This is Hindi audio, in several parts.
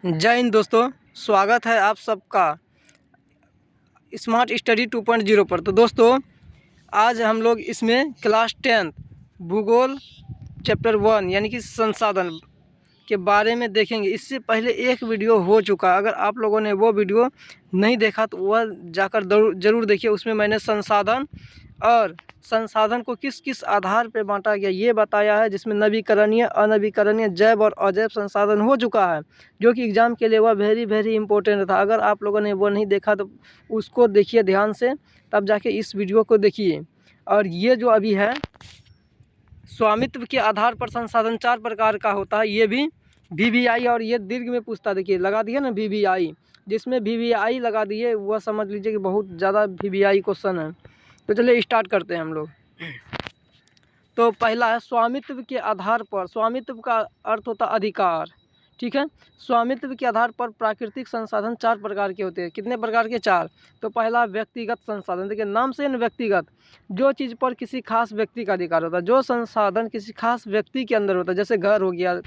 जय हिंद दोस्तों, स्वागत है आप सबका स्मार्ट स्टडी 2.0 पर। तो दोस्तों, आज हम लोग इसमें क्लास 10 भूगोल चैप्टर 1 यानी कि संसाधन के बारे में देखेंगे। इससे पहले एक वीडियो हो चुका, अगर आप लोगों ने वो वीडियो नहीं देखा तो वह जाकर ज़रूर देखिए। उसमें मैंने संसाधन और संसाधन को किस किस आधार पर बांटा गया ये बताया है, जिसमें नवीकरणीय, अनवीकरणीय, जैव और अजैव संसाधन हो चुका है, जो कि एग्ज़ाम के लिए वह वेरी इंपॉर्टेंट था। अगर आप लोगों ने वो नहीं देखा तो उसको देखिए ध्यान से, तब जाके इस वीडियो को देखिए। और ये जो अभी है, स्वामित्व के आधार पर संसाधन 4 प्रकार का होता है। ये भी VVI, और ये दीर्घ में पूछता, देखिए लगा दिया ना VVI, जिसमें VVI लगा दिए वह समझ लीजिए कि बहुत ज़्यादा VVI क्वेश्चन है। तो चलिए स्टार्ट करते हैं हम लोग। तो पहला है स्वामित्व के आधार पर। स्वामित्व का अर्थ होता अधिकार, ठीक है। स्वामित्व के आधार पर प्राकृतिक संसाधन 4 प्रकार के होते हैं। कितने प्रकार के? 4। तो पहला व्यक्तिगत संसाधन, देखिए नाम से न व्यक्तिगत, जो चीज़ पर किसी खास व्यक्ति का अधिकार होता है, जो संसाधन किसी खास व्यक्ति के अंदर होता है, जैसे घर हो गया,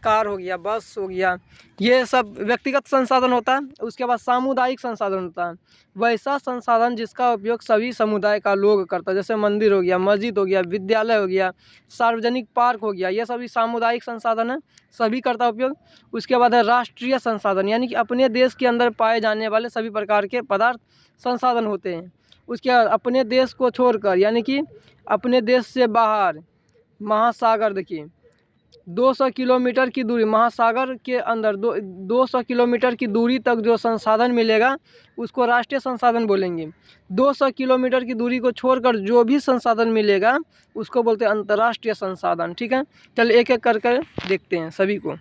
कार हो गया, बस हो गया, ये सब व्यक्तिगत संसाधन होता है। उसके बाद सामुदायिक संसाधन होता है, वैसा संसाधन जिसका उपयोग सभी समुदाय का लोग करता है, जैसे मंदिर हो गया, मस्जिद हो गया, विद्यालय हो गया, सार्वजनिक पार्क हो गया, ये सभी सामुदायिक संसाधन है, सभी करता उपयोग। उसके बाद है राष्ट्रीय संसाधन, यानी कि अपने देश के अंदर पाए जाने वाले सभी प्रकार के पदार्थ संसाधन होते हैं। उसके बाद अपने देश को छोड़कर, यानी कि अपने देश से बाहर, महासागर, देखिए 200 किलोमीटर की दूरी, महासागर के अंदर 200 किलोमीटर की दूरी तक जो संसाधन मिलेगा उसको राष्ट्रीय संसाधन बोलेंगे। 200 किलोमीटर की दूरी को छोड़कर जो भी संसाधन मिलेगा उसको बोलते हैं अंतर्राष्ट्रीय संसाधन, ठीक है। चलिए एक एक कर देखते हैं सभी को।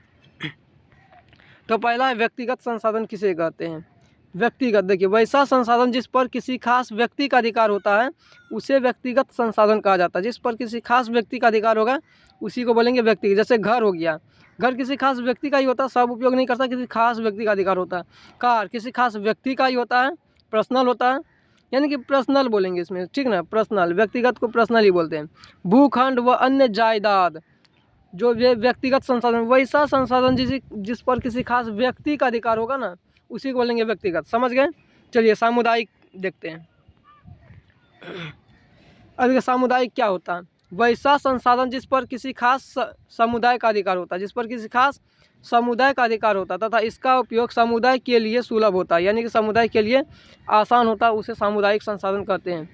तो पहला है व्यक्तिगत संसाधन किसे कहते हैं? व्यक्तिगत, देखिए वैसा संसाधन जिस पर किसी खास व्यक्ति का अधिकार होता है उसे व्यक्तिगत संसाधन कहा जाता है। जिस पर किसी खास व्यक्ति का अधिकार होगा उसी को बोलेंगे व्यक्तिगत। जैसे घर हो गया, घर किसी खास व्यक्ति का ही होता है, सब उपयोग नहीं करता, किसी खास व्यक्ति का अधिकार होता है। कार किसी खास व्यक्ति का ही होता है, पर्सनल होता है, यानी कि पर्सनल बोलेंगे इसमें, ठीक ना, पर्सनल। व्यक्तिगत को पर्सनल ही बोलते हैं। भूखंड व अन्य जायदाद, जो ये व्यक्तिगत संसाधन, वैसा संसाधन जिस पर किसी खास व्यक्ति का अधिकार होगा ना उसी को बोलेंगे व्यक्तिगत। समझ गए? चलिए सामुदायिक देखते हैं। अब सामुदायिक क्या होता है? वैसा संसाधन जिस पर किसी खास समुदाय का अधिकार होता है, जिस पर किसी खास समुदाय का अधिकार होता है तथा इसका उपयोग समुदाय के लिए सुलभ होता है, यानी कि समुदाय के लिए आसान होता है, उसे सामुदायिक संसाधन कहते हैं।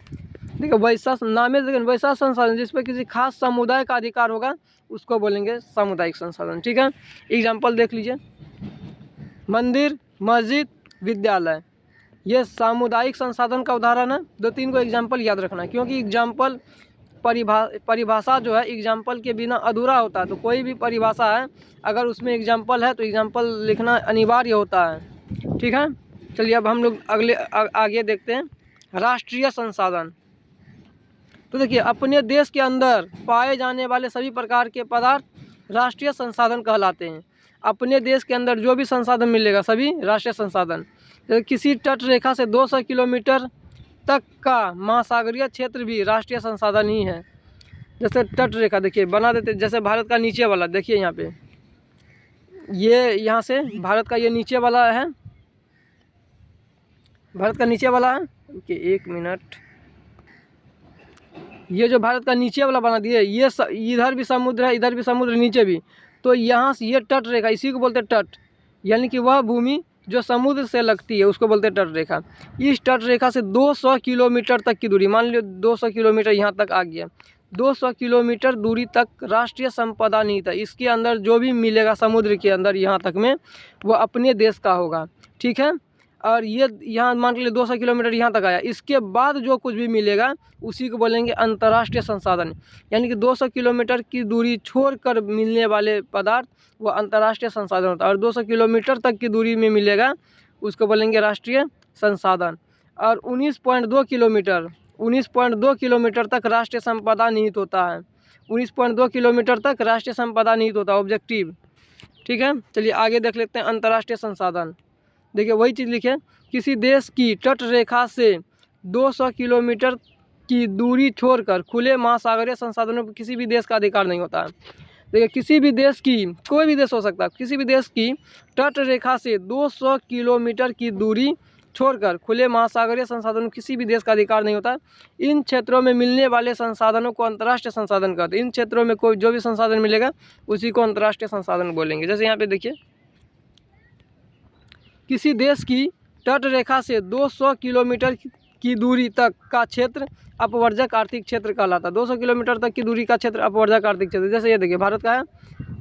देखिए वैसा नाम है, लेकिन वैसा संसाधन जिस पर किसी खास समुदाय का अधिकार होगा उसको बोलेंगे सामुदायिक संसाधन, ठीक है। एग्जाम्पल देख लीजिए, मंदिर, मस्जिद, विद्यालय, ये सामुदायिक संसाधन का उदाहरण है। 2-3 को एग्जाम्पल याद रखना, क्योंकि एग्जाम्पल परिभाषा जो है एग्जाम्पल के बिना अधूरा होता है। तो कोई भी परिभाषा है अगर उसमें एग्जाम्पल है तो एग्जाम्पल लिखना अनिवार्य होता है, ठीक है। चलिए अब हम लोग आगे देखते हैं राष्ट्रीय संसाधन। तो देखिए अपने देश के अंदर पाए जाने वाले सभी प्रकार के पदार्थ राष्ट्रीय संसाधन कहलाते हैं। अपने देश के अंदर जो भी संसाधन मिलेगा सभी राष्ट्रीय संसाधन। जैसे किसी तट रेखा से 200 किलोमीटर तक का महासागरीय क्षेत्र भी राष्ट्रीय संसाधन ही है। जैसे तट रेखा देखिए बना देते, जैसे भारत का नीचे वाला, देखिए यहाँ पे ये, यहाँ से भारत का ये नीचे वाला है, भारत का नीचे वाला है। ओके, 1 मिनट, ये जो भारत का नीचे वाला बना दिए, ये इधर भी समुद्र है, इधर भी समुद्र, नीचे भी। तो यहाँ से ये तट रेखा, इसी को बोलते हैं तट, यानी कि वह भूमि जो समुद्र से लगती है उसको बोलते हैं तट रेखा। इस तट रेखा से 200 किलोमीटर तक की दूरी, मान लो 200 किलोमीटर यहाँ तक आ गया, 200 किलोमीटर दूरी तक राष्ट्रीय संपदा निहित है। इसके अंदर जो भी मिलेगा समुद्र के अंदर यहाँ तक में वो अपने देश का होगा, ठीक है। और ये यहाँ मान लीजिए 200 किलोमीटर यहाँ तक आया, इसके बाद जो कुछ भी मिलेगा उसी को बोलेंगे अंतर्राष्ट्रीय संसाधन, यानी कि 200 किलोमीटर की दूरी छोड़कर मिलने वाले पदार्थ वो अंतर्राष्ट्रीय संसाधन होता है। और 200 किलोमीटर तक की दूरी में मिलेगा उसको बोलेंगे राष्ट्रीय संसाधन। और 19.2 किलोमीटर तक राष्ट्रीय संपदा निहित होता है। 19.2 किलोमीटर तक राष्ट्रीय संपदा निहित होता है, ऑब्जेक्टिव, ठीक है। चलिए आगे देख लेते हैं अंतर्राष्ट्रीय संसाधन। देखिए वही चीज़ लिखे, किसी देश की तट रेखा से 200 किलोमीटर की दूरी छोड़कर खुले महासागरीय संसाधनों पर किसी भी देश का अधिकार नहीं होता है। देखिए किसी भी देश की, कोई भी देश हो सकता है, किसी भी देश की तट रेखा से 200 किलोमीटर की दूरी छोड़कर खुले महासागरीय संसाधनों किसी भी देश का अधिकार नहीं होता। इन क्षेत्रों में मिलने वाले संसाधनों को अंतर्राष्ट्रीय संसाधन कहते हैं। इन क्षेत्रों में कोई जो भी संसाधन मिलेगा उसी को अंतर्राष्ट्रीय संसाधन बोलेंगे। जैसे यहाँ पे देखिए, किसी देश की तट रेखा से 200 किलोमीटर की दूरी तक का क्षेत्र अपवर्जक आर्थिक क्षेत्र कहलाता है। 200 किलोमीटर तक की दूरी का क्षेत्र अपवर्जक आर्थिक क्षेत्र। जैसे ये देखिए भारत का है,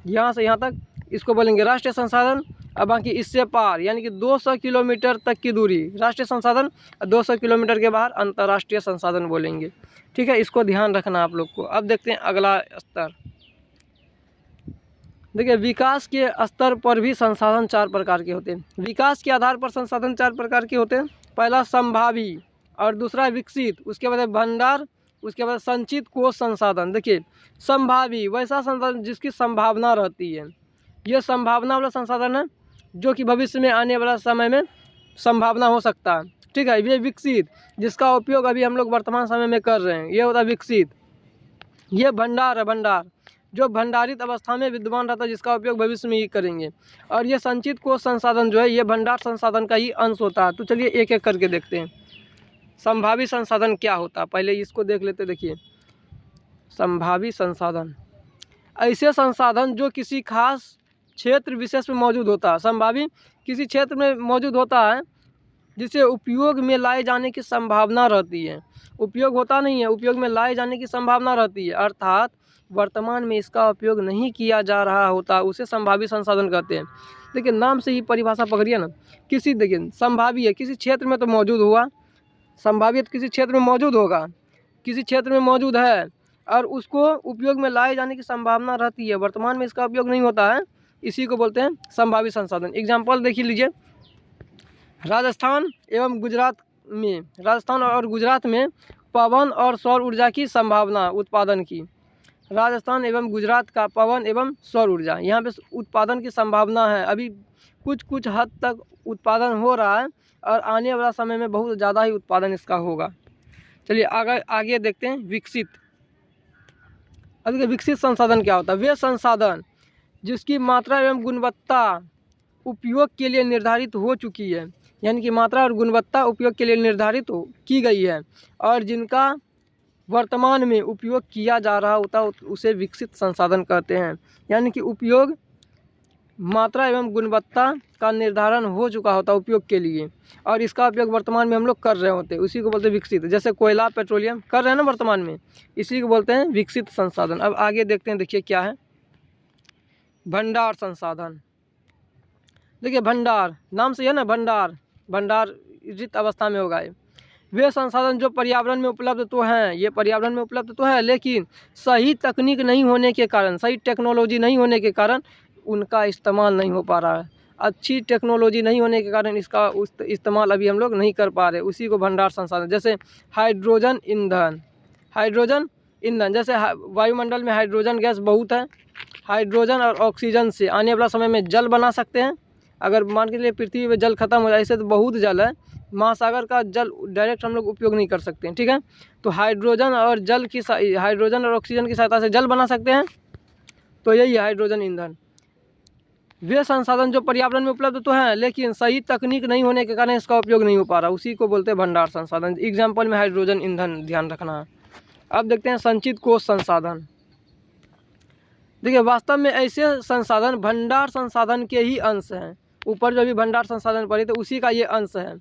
यहाँ से यहाँ तक, इसको बोलेंगे राष्ट्रीय संसाधन। अब बाकी इससे पार यानी कि 200 किलोमीटर तक की दूरी राष्ट्रीय संसाधन, 200 किलोमीटर के बाहर अंतर्राष्ट्रीय संसाधन बोलेंगे। ठीक है, इसको ध्यान रखना आप लोग को। अब देखते हैं अगला स्तर। देखिए विकास के स्तर पर भी संसाधन 4 प्रकार के होते हैं। विकास के आधार पर संसाधन 4 प्रकार के होते हैं। पहला संभावी, और दूसरा विकसित, उसके बाद भंडार, उसके बाद संचित कोष संसाधन। देखिए संभावी वैसा संसाधन जिसकी संभावना रहती है, ये संभावना वाला संसाधन है जो कि भविष्य में आने वाला समय में संभावना हो सकता है। ठीक है, ये विकसित जिसका उपयोग अभी हम लोग वर्तमान समय में कर रहे हैं, ये होता है विकसित। ये भंडार है, भंडार जो भंडारित अवस्था में विद्यमान रहता है जिसका उपयोग भविष्य में ही करेंगे। और ये संचित कोष संसाधन जो है ये भंडार संसाधन का ही अंश होता है। तो चलिए एक एक करके देखते हैं संभावी संसाधन क्या होता है, पहले इसको देख लेते। देखिए संभावी संसाधन ऐसे संसाधन जो किसी खास क्षेत्र विशेष में मौजूद होता है। संभावी किसी क्षेत्र में मौजूद होता है जिसे उपयोग में लाए जाने की संभावना रहती है। उपयोग होता नहीं है, उपयोग में लाए जाने की संभावना रहती है, अर्थात वर्तमान में इसका उपयोग नहीं किया जा रहा होता, उसे संभावी संसाधन कहते हैं। देखिए नाम से ही परिभाषा पकड़िए ना। किसी, देखिए संभावी है, किसी क्षेत्र में तो मौजूद हुआ, संभावित किसी क्षेत्र में मौजूद होगा, किसी क्षेत्र में मौजूद है और उसको उपयोग में लाए जाने की संभावना रहती है, वर्तमान में इसका उपयोग नहीं होता है, इसी को बोलते हैं संभावी संसाधन। एग्जाम्पल देखिए लीजिए, राजस्थान एवं गुजरात में, राजस्थान और गुजरात में पवन और सौर ऊर्जा की संभावना उत्पादन की। राजस्थान एवं गुजरात का पवन एवं सौर ऊर्जा, यहाँ पे उत्पादन की संभावना है, अभी कुछ हद तक उत्पादन हो रहा है और आने वाला समय में बहुत ज़्यादा ही उत्पादन इसका होगा। चलिए आगे देखते हैं विकसित। अब विकसित संसाधन क्या होता है? वे संसाधन जिसकी मात्रा एवं गुणवत्ता उपयोग के लिए निर्धारित हो चुकी है, यानी कि मात्रा और गुणवत्ता उपयोग के लिए निर्धारित की गई है और जिनका वर्तमान में उपयोग किया जा रहा होता उसे विकसित संसाधन कहते हैं। यानी कि उपयोग, मात्रा एवं गुणवत्ता का निर्धारण हो चुका होता उपयोग के लिए और इसका उपयोग वर्तमान में हम लोग कर रहे होते हैं, उसी को बोलते हैं विकसित। जैसे कोयला, पेट्रोलियम कर रहे हैं ना वर्तमान में, इसी को बोलते हैं विकसित संसाधन। अब आगे देखते हैं, देखिए क्या है भंडार संसाधन। देखिए भंडार नाम से है ना, भंडार, भंडारित अवस्था में होगा। वे संसाधन जो पर्यावरण में उपलब्ध तो हैं, ये पर्यावरण में उपलब्ध तो है लेकिन सही तकनीक नहीं होने के कारण, सही टेक्नोलॉजी नहीं होने के कारण उनका इस्तेमाल नहीं हो पा रहा है। अच्छी टेक्नोलॉजी नहीं होने के कारण इसका इस्तेमाल अभी हम लोग नहीं कर पा रहे, उसी को भंडार संसाधन। जैसे हाइड्रोजन ईंधन, हाइड्रोजन ईंधन, जैसे वायुमंडल में हाइड्रोजन गैस बहुत है, हाइड्रोजन और ऑक्सीजन से आने वाला समय में जल बना सकते हैं। अगर मान के लिए पृथ्वी पे जल खत्म हो जाए, ऐसे तो बहुत जल है, महासागर का जल डायरेक्ट हम लोग उपयोग नहीं कर सकते हैं। ठीक है, तो हाइड्रोजन और ऑक्सीजन की सहायता से जल बना सकते हैं, तो यही है हाइड्रोजन ईंधन। वे संसाधन जो पर्यावरण में उपलब्ध तो हैं लेकिन सही तकनीक नहीं होने के कारण इसका उपयोग नहीं हो पा रहा, उसी को बोलते हैं भंडार संसाधन। एग्जाम्पल में हाइड्रोजन ईंधन ध्यान रखना है। अब देखते हैं संचित कोष संसाधन। देखिए वास्तव में ऐसे संसाधन भंडार संसाधन के ही अंश हैं। ऊपर जो भी भंडार संसाधन पड़े थे उसी का ये अंश है,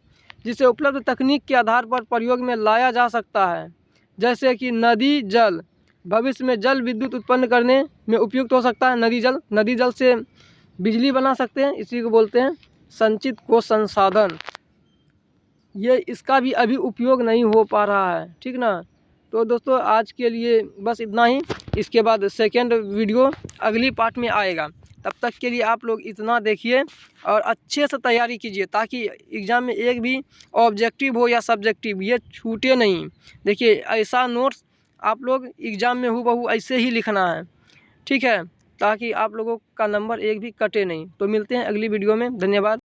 जिसे उपलब्ध तकनीक के आधार पर प्रयोग में लाया जा सकता है। जैसे कि नदी जल भविष्य में जल विद्युत उत्पन्न करने में उपयुक्त हो सकता है। नदी जल से बिजली बना सकते हैं, इसी को बोलते हैं संचित कोष संसाधन। ये इसका भी अभी उपयोग नहीं हो पा रहा है। ठीक ना, तो दोस्तों आज के लिए बस इतना ही। इसके बाद सेकेंड वीडियो अगली पार्ट में आएगा। तब तक के लिए आप लोग इतना देखिए और अच्छे से तैयारी कीजिए ताकि एग्ज़ाम में एक भी ऑब्जेक्टिव हो या सब्जेक्टिव ये छूटे नहीं। देखिए ऐसा नोट्स आप लोग एग्ज़ाम में हूबहू ऐसे ही लिखना है, ठीक है, ताकि आप लोगों का नंबर एक भी कटे नहीं। तो मिलते हैं अगली वीडियो में, धन्यवाद।